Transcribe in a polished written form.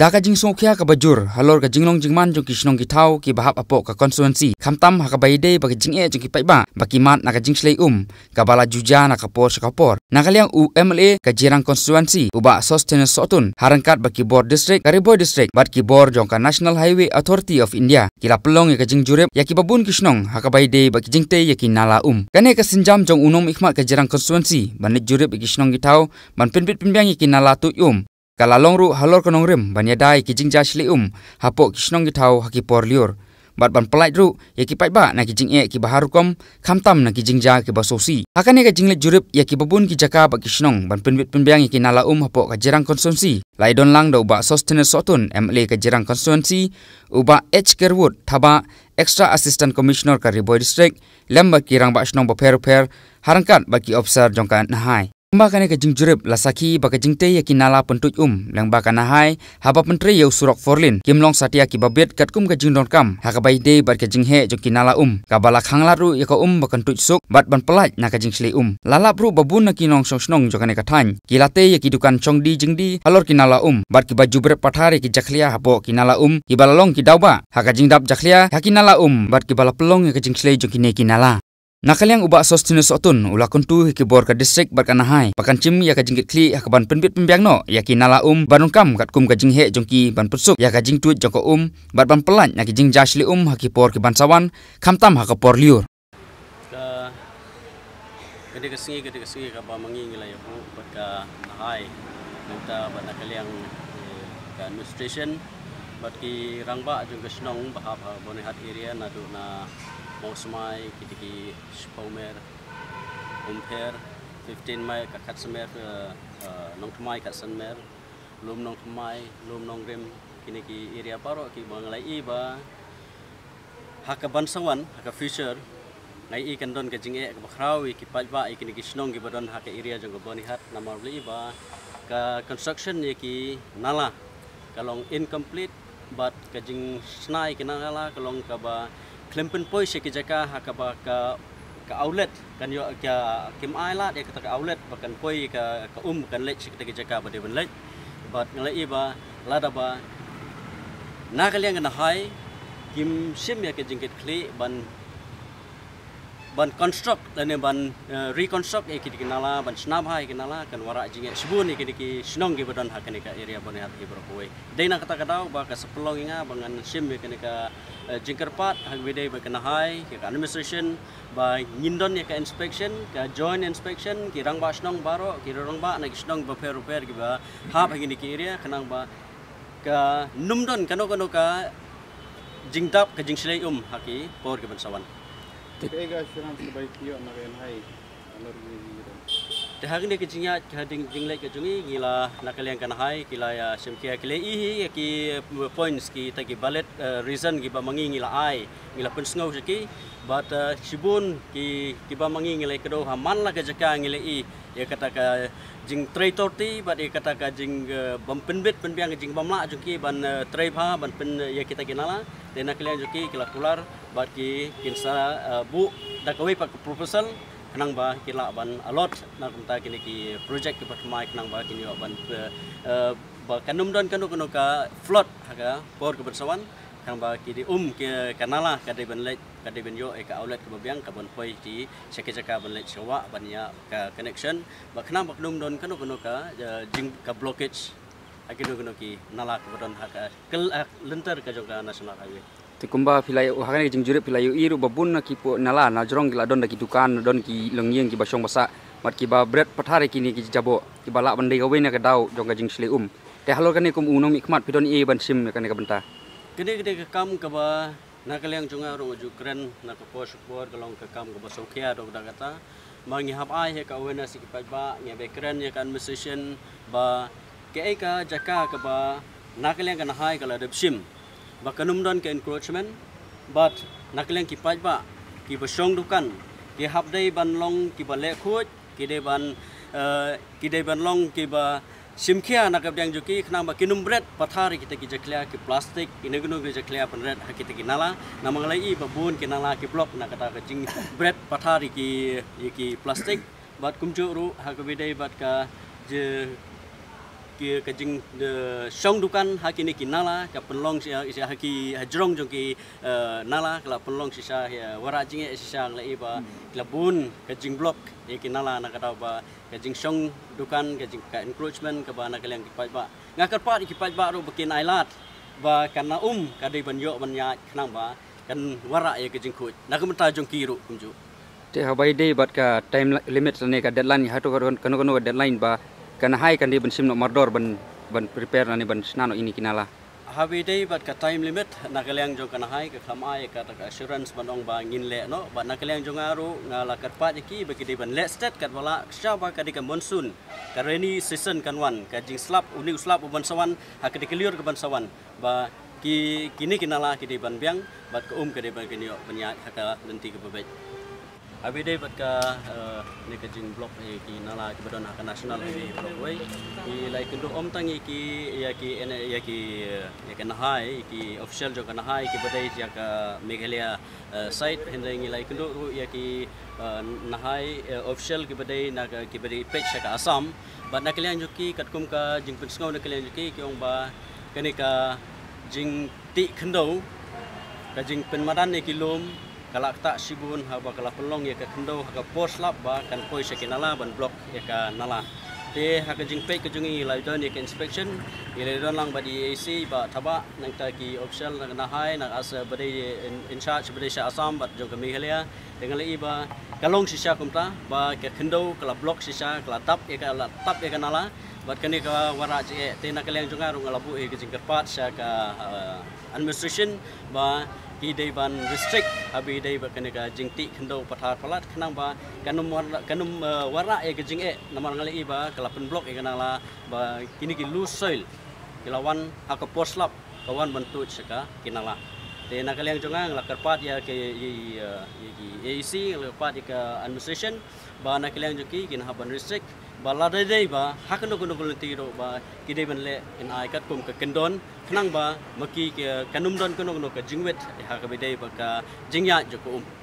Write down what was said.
Daka jing songkya ka bajur halor ka jinglong jingman jong kisnong gitau ki bahap apo ka konstituensi khamtam ha ka baide bagi jing jong ki paiba baki mat na ka jing slei ka bala juja na ka por sakapor nakaliang UMLA ka jirang konstituensi uba sustenance sotun harangkat baki bor district Kariboy district bat ki bor jong ka National Highway Authority of India kila pelong ya ka jing jurep ya ki babun kisnong ha ka baide baki jing te ya ki nala kane ka sinjam jong unom ikmat ka jirang konstituensi banit jurep kisnong gitau ban pinbit pinbyang ya ki nala tu Kalalong ru halor kanong rim ban yadai ki jingja shli hapok kisnong gitau haki por liur bat ban pelait ru ya ki paiba na ki jing ki baharukom khamtam na ki jingja ki basosi akane ka jinglet jurip ya ki babun ki jaka ba kisnong ban penbit penbyang ki nala hapok ka jirang konstituensi laidon lang do ba sustenance sotun MLA ka jirang konstituensi uba H Kerwood thaba extra assistant commissioner Kariboy district lemba ki rang ba snong ba per harangkat ba ki officer jongka nahai Mbakane ka jing jurip lasaki baka jing te ya kinala pentuj lang baka nahai haba pentri yau surok forlin kimlong satia ki babet katkum ka jing donkam hakabai de bat ka jing he jong kinala ka balak hanglaru ya ka bakan tuj suk bat ban pelaj na ka jing sli lalap ru babun na kinong song jokane ka than kilate ya ki dukan chongdi jingdi halor kinala bat ki baju bre pathari ki jakhlia hapo kinala ki balalong ki dauba haka jing dap jakhlia hakinala bat ki bala pelong ya ka jing sli jong kine kinala Nakaliang uba sustenance sotun ula kuntu ki bor ka district barkanahai pakan cim ya ka jingkit kli ya ka ban penbit pembiang no ya ki nala banungkam kat kum ka jing he jongki ban putsuk ya ka jing tuit jongko bat ban pelan ya ki jing jasli haki por ki bansawan khamtam ha ka por liur ka gede kesingi ka ba mangi ngila ya bu bat ka nahai nta bat nakaliang ka administration bat ki rangba jong ka snong bahap bonihat area na do na Mausmai kitiki Spaumer Umper 15 mai kat Katsemer nong thmai kat Sanmer lum nong thmai lum nong rem kini ki area paro ki banglai ba haka bansawan haka future ngai i kandon ka jinge ka bakrawi ki pajba i kini ki snong ki badon haka area jong boni hat namar li ba ka construction ye ki nala kalong incomplete but ka jing snai ki nala kalong ka ba Klempen poi ki jaka hakaba ka outlet kan yo ka kim ailat ya ka outlet bakan poi ka kan lech ki jaka ba de ban lech but ngalai ba lada ba nakaliang na hai kim sim ya ke jingkit kli ban construct dan ban reconstruct ki kinala ban snab hai kinala kan wara jinge subun ki snong ki badan hakane ka area bone hat ki berpoi deina kata kadau ba ka sepelong inga bangan sim ya ka jingkerpat hagwede ba kana hai ka administration ba ngindon ya ka inspection ka joint inspection ki rang ba snong baro ki rang ba na ki snong ba repair ki ba hab hagini ki area kanang ba ka numdon kano ka jingtap ka jingslei haki por ki bansawan Ega siram sebaik kio na kayan hai alor ni Dahagin ke jingat hading jinglai ke jungi gila nakaliang kan hai kila ya semkia kile i ki points ki tagi balet reason ki ba mangi ngila ai ngila pensngau siki but sibun ki ba mangi ngila kedo haman la ke jaka ngila i ya kata ka jing trei torti but ya kata ka jing bampenbit penbiang jing bamla juki ban trei pha ban pen ya kita kinala de nakaliang juki kila kular but ki kinsa bu dakawai pak proposal kenang ba kila ban alot na kunta kini ki project ki patmai kenang ba kini ban ba kanum don kanu ka float haga por ke bersawan kenang ba ki di ke kanala ka de ban lek ka de ben yo ka outlet ke babiang ka ban poi ti seke ban lek sewa ban ya ka connection ba kenang ba kanum don kanu ka jing ka blockage akido kanu ki nala ke badon haga lenter ka joka national highway Tikumba filai hakane jing jurip filai iru babun na kipo nala na jorong gila don da ki dukan don ki lengyeng ki basong basa mat ki ba bread pathare kini ki jabo ki bala bandai gawe na ka dau jong ka jing sli te halor kane kum unom ikmat pidon e ban sim kane ka benta gede ka kam ka ba na kaliang jonga ro ju kren na ka po support kalong ka kam ka ba sokia do da kata mangi hab ai he ka wena si ki ba nge be kren ya kan musician ba ke ka jaka ka ba na kaliang ka na hai kala de sim Bakanum don ke encroachment but nakaliang ki pajba ki basong dukan ki habdai ban long ki ba le khoj ki de ban long ki ba simkhia nak abdang juki khna ba kinum bread pathari kita ki jaklia ki plastic inegunu ki jaklia panret hakita ki nala namanglai babun ki nala ki block na kata ka jing bread pathari ki plastic but kumju ru hakabidai bat ka je ke jing song dukan hakini kinala ka penlong sia haki hajrong jong ki nala kala penlong sisa wara jing sisa nglai ba klabun ka jing blok e kinala na kata ba ka jing song dukan ka jing ka encroachment ka ba na kaleng ki pai ba ngakar pat ki pai ba ro bekin ailat ba kana ka dei ban yo ban ya khnang ba kan wara e ka jing khut na ka mata jong ki ru kumju te habai dei bat ka time limit ne ka deadline ha to kono deadline ba kana hai kan di ban sim no mardor ban prepare nani ban snano ini kinala habi dei bat ka time limit nakaliang jong kana hai ka khamai ka assurance banong ba ngin le no ba nakaliang jong aru ngala karpat ki bagi di ban let state kat wala syaba ka di ka monsoon ka rainy season kan wan ka jing slap uni slap ban sawan ha ka di clear ka ban sawan ba kini kinala ki di ban biang bat ka ka di ban kinyo banya ha ka nanti ka babet Abi day bat ka ni ka jing block ki nala ki badon ha national highway block way ki like ndo tangi ki ya ki nahai ki official jo ka nahai ki badai ya ka Meghalaya site hindai ngi like ndo ya ki nahai official ki badai na ki badai page ka Assam bat nakalian jo ki katkum ka jing pensngau nakalian jo ki ong ba kani ka jing ti khndo ka jing penmadan ni kilom kalak tak sibun haba kala pelong ya ka kendo ha ka pos lap ba kan poi sekinala ban blok ya ka nala te ha ka jing pe ka jungi lai don ya ka inspection ile don lang ba di AC ba thaba nang ta ki official na hai na as badai in charge badai sha Assam bat jong ka Meghalaya dengan lai ba kalong sisa kumta ba ka kendo kala blok sisa kala tap ya ka nala bat kani ka wara je te na kaleng junga ru ngalabu e ka jing karpat sha ka administration ba ki dei ban restrict habi dei ba kene ka jingti khendo pathar palat khnang ba kanum wara e ka jing e namar ngali ba kalapen blok e kana la ba kini ki loose soil kilawan haka poslap kawan bantu saka kinala te na kaleng jonga ngla karpat ya ke AEC ngla karpat ka administration ba na kaleng joki kin haban restrict ba la dei ba hakno kono tiro ba ki dei ban le in ai kat kum ka kendon khnang ba maki ke kanum don kono ka jingwet ha ka bidai ba ka jingya joko